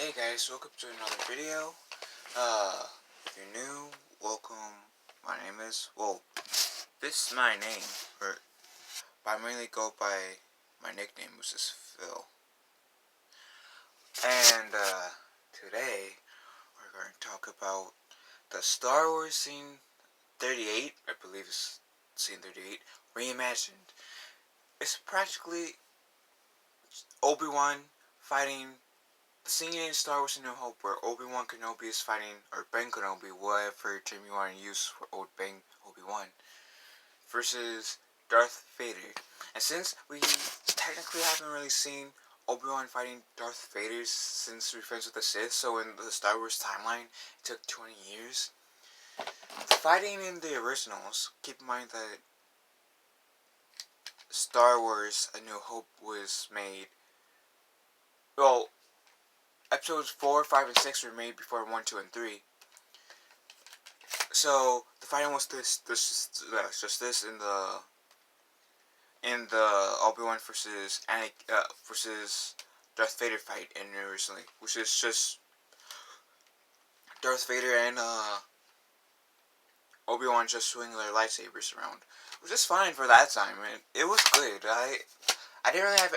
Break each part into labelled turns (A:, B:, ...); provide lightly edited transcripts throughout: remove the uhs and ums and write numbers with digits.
A: Hey guys, welcome to another video. If you're new, welcome. My name is, this is my name, but I mainly go by my nickname, which is Phil. And, today, we're going to talk about the Star Wars Scene 38, I believe it's Scene 38, Reimagined. It's practically Obi-Wan fighting the scene in Star Wars A New Hope where Obi-Wan Kenobi is fighting, or Ben Kenobi, whatever term you want to use for Obi-Wan, versus Darth Vader. And since we technically haven't really seen Obi-Wan fighting Darth Vader since Revenge of the Sith, so in the Star Wars timeline, it took 20 years. The fighting in the originals, keep in mind that Star Wars A New Hope was made, episodes 4, 5, and 6 were made before 1, 2, and 3. So the fighting was just this in the Obi-Wan versus Darth Vader fight in originally, which is just Darth Vader and Obi-Wan just swinging their lightsabers around, which is fine for that time. It was good. I didn't really have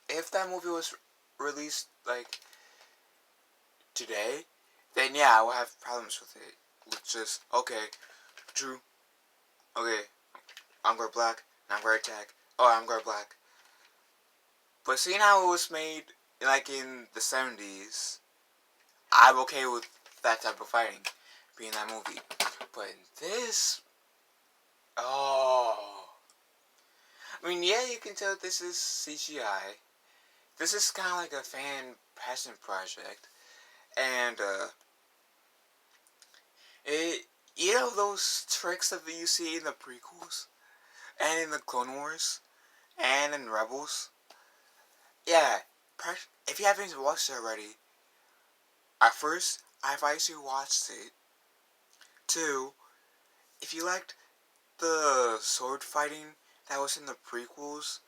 A: if that movie was released like today, then yeah, I would have problems with it. With just, okay, true, okay, I'm going black, and I'm going attack, I'm going black. But seeing how it was made, like in the 70s, I'm okay with that type of fighting, being that movie. But in this, I mean, yeah, you can tell this is CGI. This is kind of like a fan passion project. And, those tricks that you see in the prequels, and in the Clone Wars, and in Rebels? Yeah, if you haven't watched it already, at first, I advise you watched it. 2, if you liked the sword fighting that was in the prequels,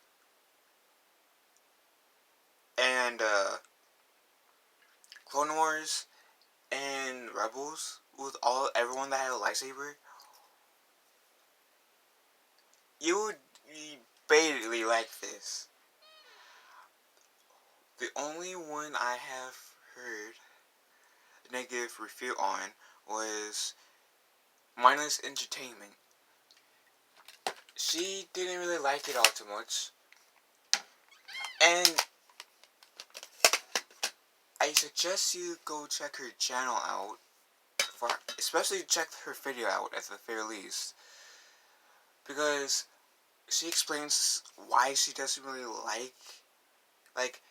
A: and, Clone Wars, and Rebels, with everyone that had a lightsaber, you would basically like this. The only one I have heard negative review on was Mindless Entertainment. She didn't really like it all too much, and I suggest you go check her channel out, especially check her video out at the very least, because she explains why she doesn't really like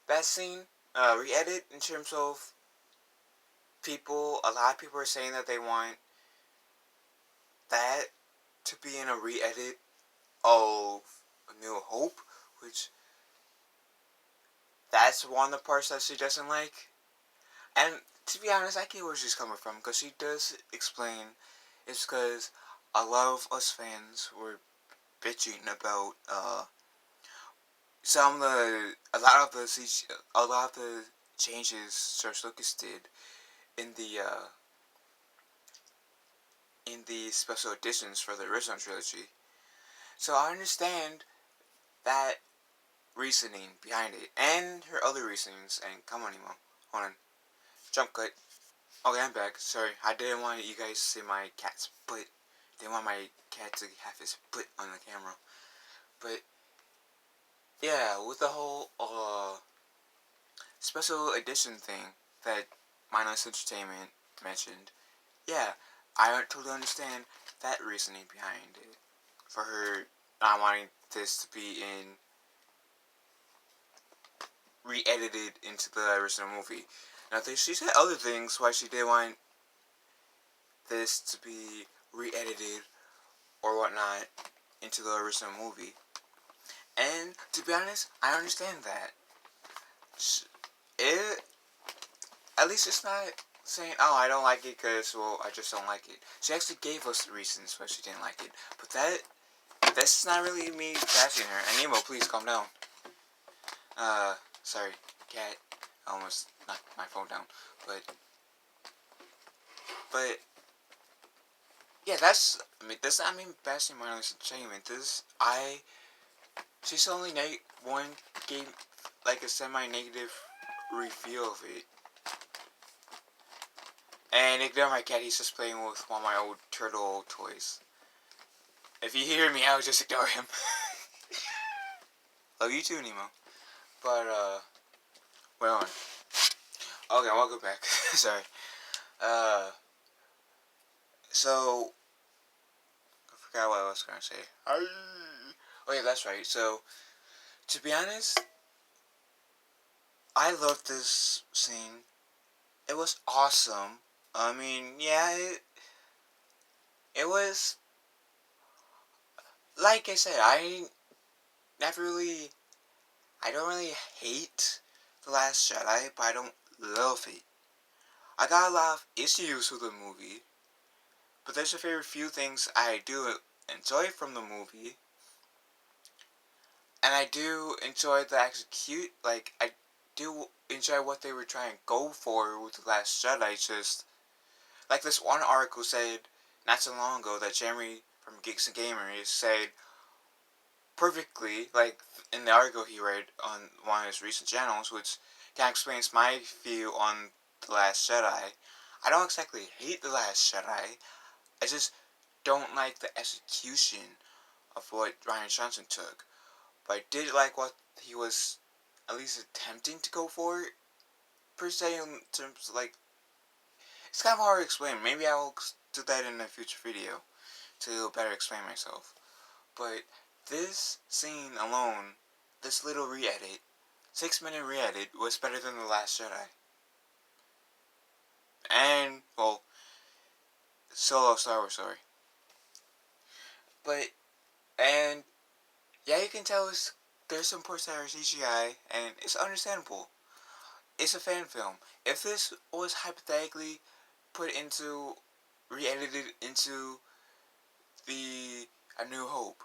A: that scene, re-edit, in terms of a lot of people are saying that they want that to be in a re-edit of A New Hope, which that's one of the parts that she doesn't like. And to be honest, I get where she's coming from, because she does explain it's because a lot of us fans were bitching about a lot of the changes George Lucas did in the special editions for the original trilogy. So I understand that reasoning behind it, and her other reasonings. And come on, Emo, hold on, jump cut. Okay, I'm back. Sorry, I didn't want you guys to see my cat's butt. Didn't want my cat to have his butt on the camera. But yeah, with the whole special edition thing that Mindless Entertainment mentioned, yeah, I totally understand that reasoning behind it, for her not wanting this to be re-edited into the original movie. Now, she said other things why she didn't want this to be re-edited or whatnot into the original movie. And to be honest, I understand that. At least it's not saying, I don't like it because, I just don't like it. She actually gave us the reasons why she didn't like it. But that's not really me bashing her. And Nemo, please calm down. Sorry, cat. I almost knocked my phone down. But yeah, that's, I mean, that's not me bashing mindless entertainment. She's only one gave like a semi-negative review of it. And ignore my cat, he's just playing with one of my old turtle toys. If you hear me out, just ignore him. Love you too, Nemo. But, wait on. Okay, welcome back. Sorry. Uh, so, I forgot what I was gonna say. Oh yeah, that's right. So, to be honest, I loved this scene. It was awesome. I mean, yeah, it was, like I said, never really, I don't really hate The Last Jedi, but I don't love it. I got a lot of issues with the movie, but there's a very few things I do enjoy from the movie, and I do enjoy the I do enjoy what they were trying to go for with The Last Jedi. Just like this one article said not so long ago that Jeremy from Geeks and Gamers said perfectly, like in the article he read on one of his recent channels, which kind of explains my view on The Last Jedi. I don't exactly hate The Last Jedi, I just don't like the execution of what Ryan Johnson took. But I did like what he was at least attempting to go for, per se, in terms of, like, it's kind of hard to explain. Maybe I'll do that in a future video to better explain myself. But this scene alone, this little re-edit, 6-minute re-edit, was better than The Last Jedi. And, well, Solo Star Wars story. But, and, yeah, you can tell there's some parts that are CGI, and it's understandable. It's a fan film. If this was hypothetically re-edited into the A New Hope,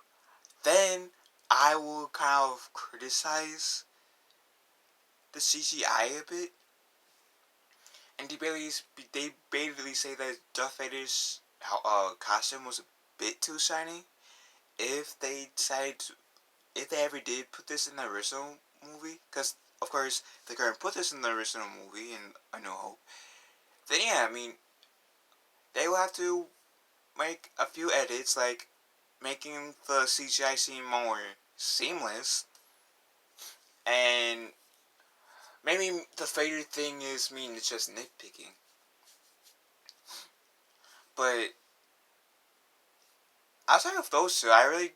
A: then I will kind of criticize the CGI a bit. And they basically say that Darth Vader's costume was a bit too shiny. If they decided to, if they ever did put this in the original movie, because of course they're gonna put this in the original movie in A New Hope, then yeah, I mean, they will have to make a few edits, like making the CGI seem more seamless, and maybe the Vader thing is it's just nitpicking, but outside of those two, I really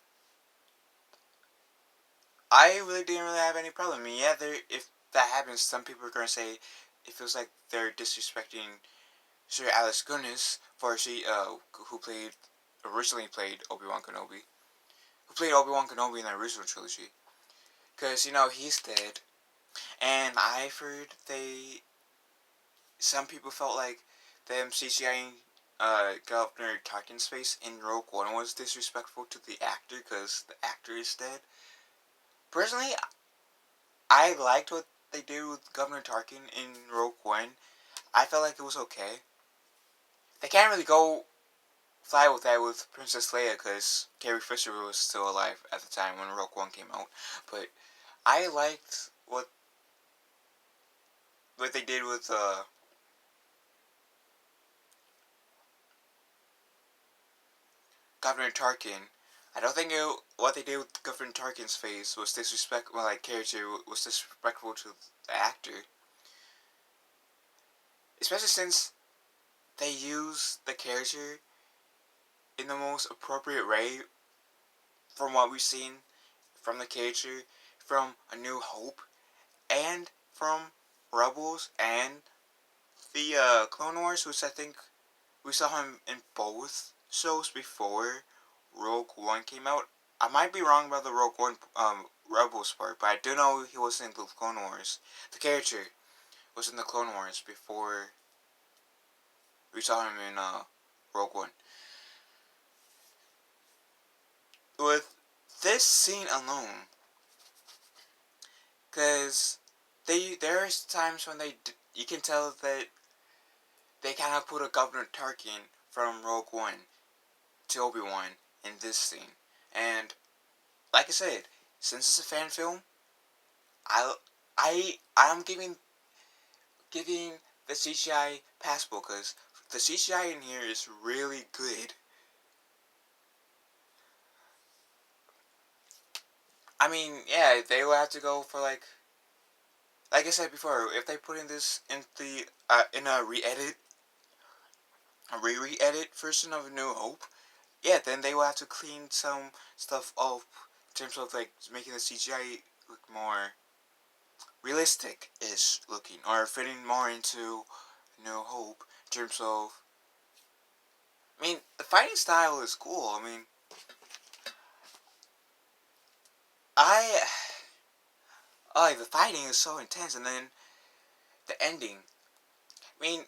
A: didn't really have any problem. I mean, yeah, if that happens, some people are gonna say it feels like they're disrespecting Sir Alice Guinness for who originally played Obi-Wan Kenobi, in the original trilogy, because he's dead, and I've heard some people felt like them CGIing Governor Tarkin's face in Rogue One was disrespectful to the actor because the actor is dead. Personally, I liked what they did with Governor Tarkin in Rogue One. I felt like it was okay. They can't really go fly with that with Princess Leia because Carrie Fisher was still alive at the time when Rogue One came out. But I liked what they did with Governor Tarkin. I don't think what they did with Governor Tarkin's face was disrespectful. Well, like character was disrespectful to the actor, especially since they use the character in the most appropriate way from what we've seen from the character from A New Hope and from Rebels and the Clone Wars, which I think we saw him in both shows before Rogue One came out. I might be wrong about the Rogue One Rebels part, but I do know he was in the Clone Wars. The character was in the Clone Wars before we saw him in Rogue One. With this scene alone, because there's times when you can tell that they kind of put a Governor Tarkin from Rogue One to Obi-Wan in this scene. And like I said, since it's a fan film, I'm giving the CGI passable because the CGI in here is really good. I mean, yeah, they will have to go for like I said before, if they put in this in the in a re-edit version of New Hope, yeah, then they will have to clean some stuff up in terms of like making the CGI look more realistic-ish looking, or fitting more into New Hope in terms of. I mean, the fighting style is cool. I mean, I like the fighting is so intense, and then the ending. I mean,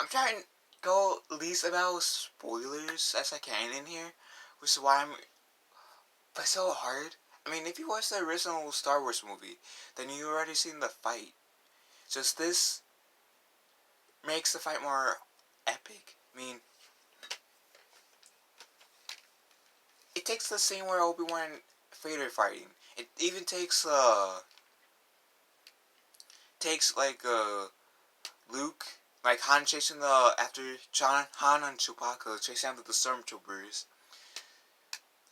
A: I'm trying to go least about spoilers as I can in here, which is why but it's so hard. I mean, if you watch the original Star Wars movie, then you already seen the fight. Just this makes the fight more epic. I mean, it takes the scene where Obi-Wan and Vader fighting. It even takes like Luke, like Han chasing after Han and Chewbacca chasing after the stormtroopers.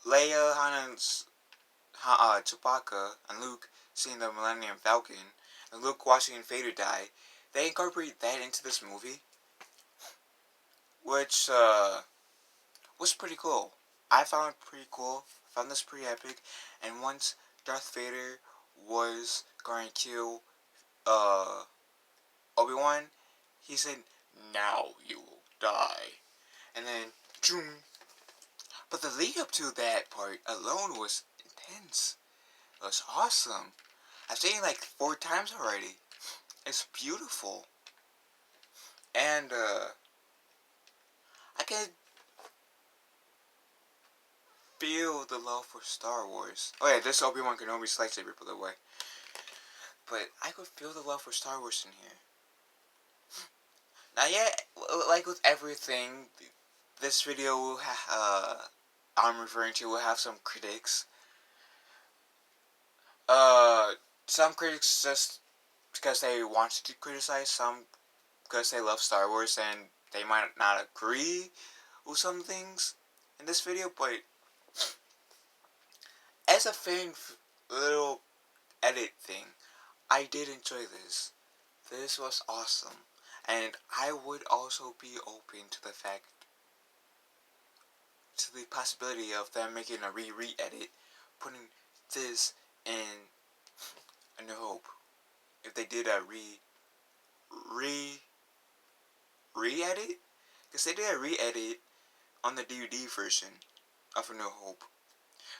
A: Leia, Han and Chewbacca and Luke seeing the Millennium Falcon, and Luke watching Vader die. They incorporate that into this movie, which was pretty cool. I found it pretty cool. I found this pretty epic. And once Darth Vader was going to kill Obi-Wan, he said, "Now you will die." And then, choom. But the lead up to that part alone was intense. It was awesome. I've seen it like 4 times already. It's beautiful. And I can feel the love for Star Wars. Oh yeah, this Obi-Wan Kenobi's lightsaber, by the way. But I could feel the love for Star Wars in here. Now, yeah, like with everything, this video will I'm referring to will have some critics. Some critics just because they want to criticize, some because they love Star Wars and they might not agree with some things in this video, but as a little edit thing, I did enjoy this. This was awesome. And I would also be open to the possibility of them making a re-edit, putting this in A New Hope. If they did a re-edit? Because they did a re-edit on the DVD version of A New Hope.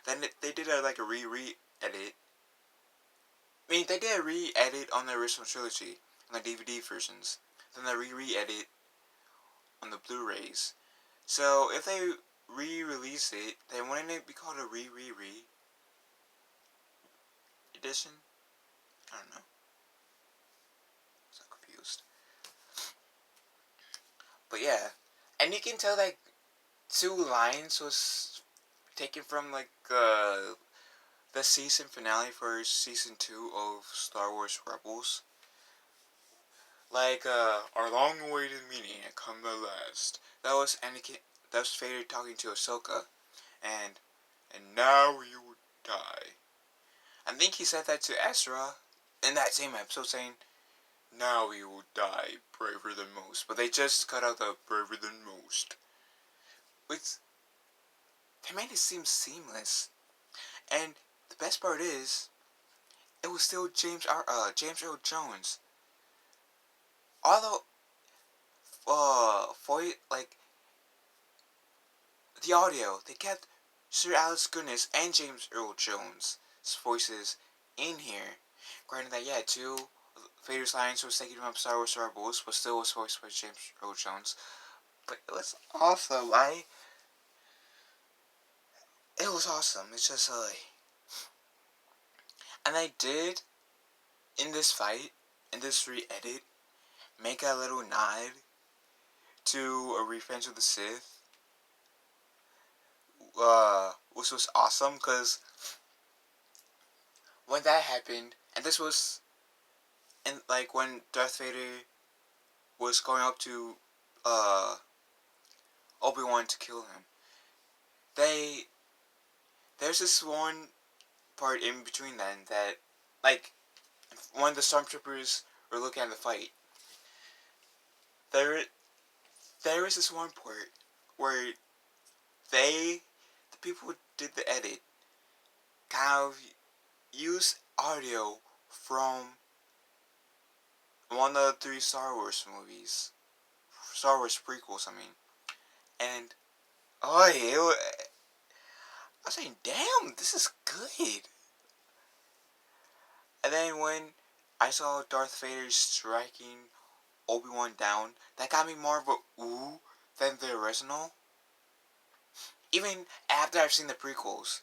A: Then they did a re-edit. I mean, they did a re-edit on the original trilogy, on the DVD versions. Then they re-edit on the Blu-rays. So, if they re-release it, then wouldn't it be called a re edition? I don't know. I'm so confused. But yeah. And you can tell that 2 lines was taken from like the season finale for season 2 of Star Wars Rebels. Like our long-awaited meeting had come at last. That was Vader talking to Ahsoka, and now you would die. I think he said that to Ezra in that same episode, saying, "Now you will die, braver than most." But they just cut out the braver than most. Which they made it seem seamless. And the best part is, it was still James Earl Jones. Although, for like the audio, they kept Sir Alex Guinness and James Earl Jones' voices in here. Granted that, yeah, 2 Vader's lines was taken from Star Wars Rebels, but still was voiced by James Earl Jones. But it was awesome. It was awesome. It's just and I did in this fight, in this re-edit, make a little nod to a Revenge of the Sith, which was awesome because when that happened, and this was in like when Darth Vader was going up to Obi-Wan to kill him. There's this one part in between then that, like, when the stormtroopers were looking at the fight, there there is this one part where the people who did the edit, kind of use audio from one of the 3 Star Wars movies, Star Wars prequels, I mean, and oh, I was saying, damn, this is good. And then when I saw Darth Vader striking Obi-Wan down, that got me more of a ooh than the original. Even after I've seen the prequels,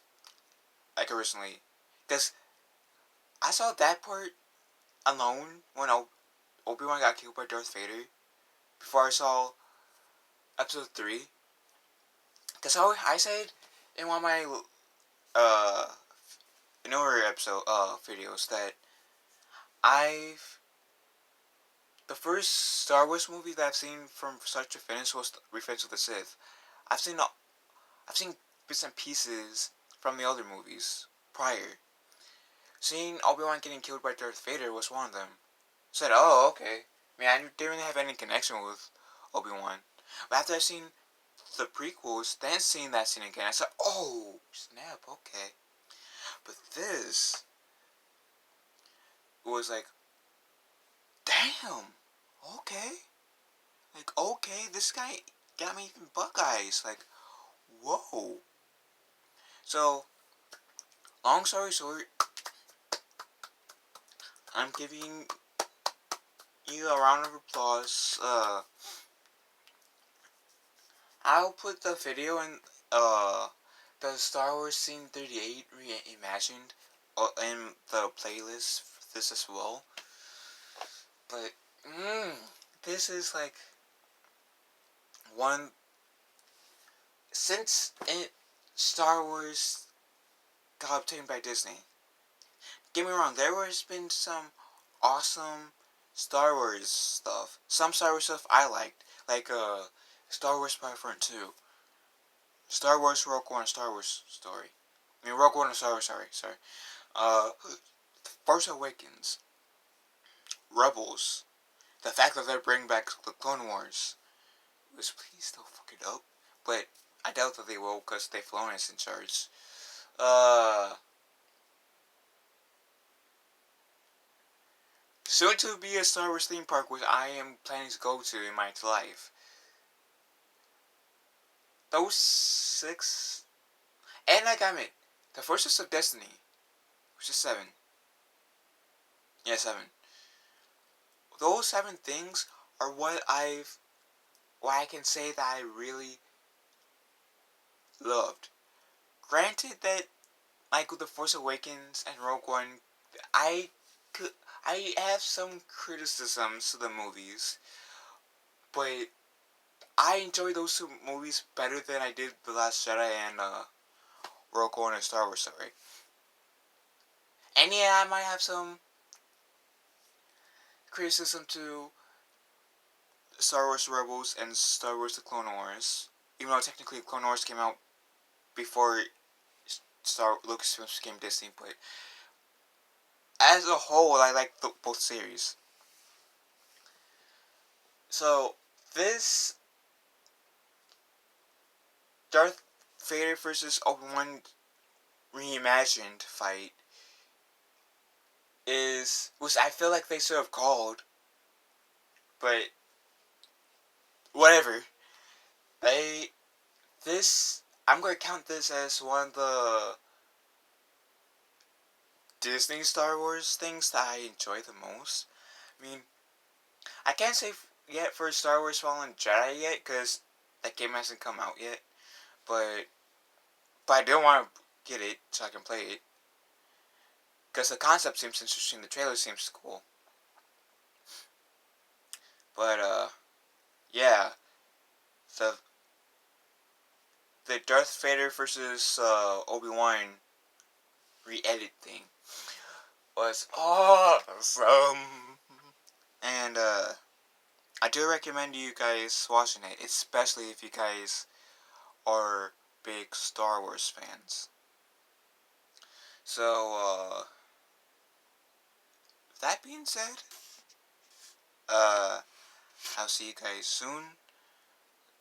A: like originally. Because I saw that part alone when Obi-Wan got killed by Darth Vader, before I saw episode 3. Because I said in one of my newer episode videos that the first Star Wars movie that I've seen from start to finish was Revenge of the Sith. I've seen bits and pieces from the other movies prior. Seeing Obi-Wan getting killed by Darth Vader was one of them. Said, oh, okay. I mean, I didn't really have any connection with Obi-Wan. But after I've seen the prequels, then seeing that scene again, I said, oh, snap, okay. But this was like, damn, okay. Like, okay, this guy got me even buck eyes. Like, whoa. So, long story short, I'm giving you a round of applause. I'll put the video in the Star Wars Scene 38 Reimagined in the playlist for this as well. But this is like one since Star Wars got obtained by Disney. Get me wrong, there has been some awesome Star Wars stuff. Some Star Wars stuff I liked, like Star Wars Battlefront 2, Star Wars Rogue One, Star Wars Story. I mean Rogue One and Star Wars, sorry. Force Awakens, Rebels. The fact that they're bringing back the Clone Wars, which please don't fuck it up, but I doubt that they will because Dave Filoni is in charge. Soon to be a Star Wars theme park, which I am planning to go to in my life. Those 6, and like I meant, the Forces of Destiny, which is 7. Yeah, 7. Those 7 things are what I can say that I really loved. Granted that, like with The Force Awakens and Rogue One, I have some criticisms to the movies, but I enjoy those 2 movies better than I did The Last Jedi and Rogue One and Star Wars Story. And yeah, I might have some criticism to Star Wars Rebels and Star Wars The Clone Wars, even though technically Clone Wars came out before Lucasfilm became Disney, but as a whole, I like both series. So, this Darth Vader versus Obi-Wan Reimagined fight which I feel like they should have called, but whatever. I'm going to count this as one of the Disney Star Wars things that I enjoy the most. I mean, I can't say yet for Star Wars Fallen Jedi yet, because that game hasn't come out yet, but I do want to get it so I can play it. because the concept seems interesting, the trailer seems cool. But yeah, the Darth Vader versus Obi-Wan re-edit thing was awesome, and I do recommend you guys watching it, especially if you guys are big Star Wars fans. So, that being said, I'll see you guys soon.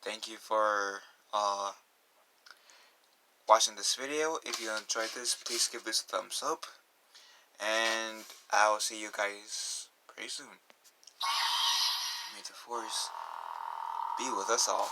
A: Thank you for watching this video. If you enjoyed this, please give this a thumbs up. And I will see you guys pretty soon. May the Force be with us all.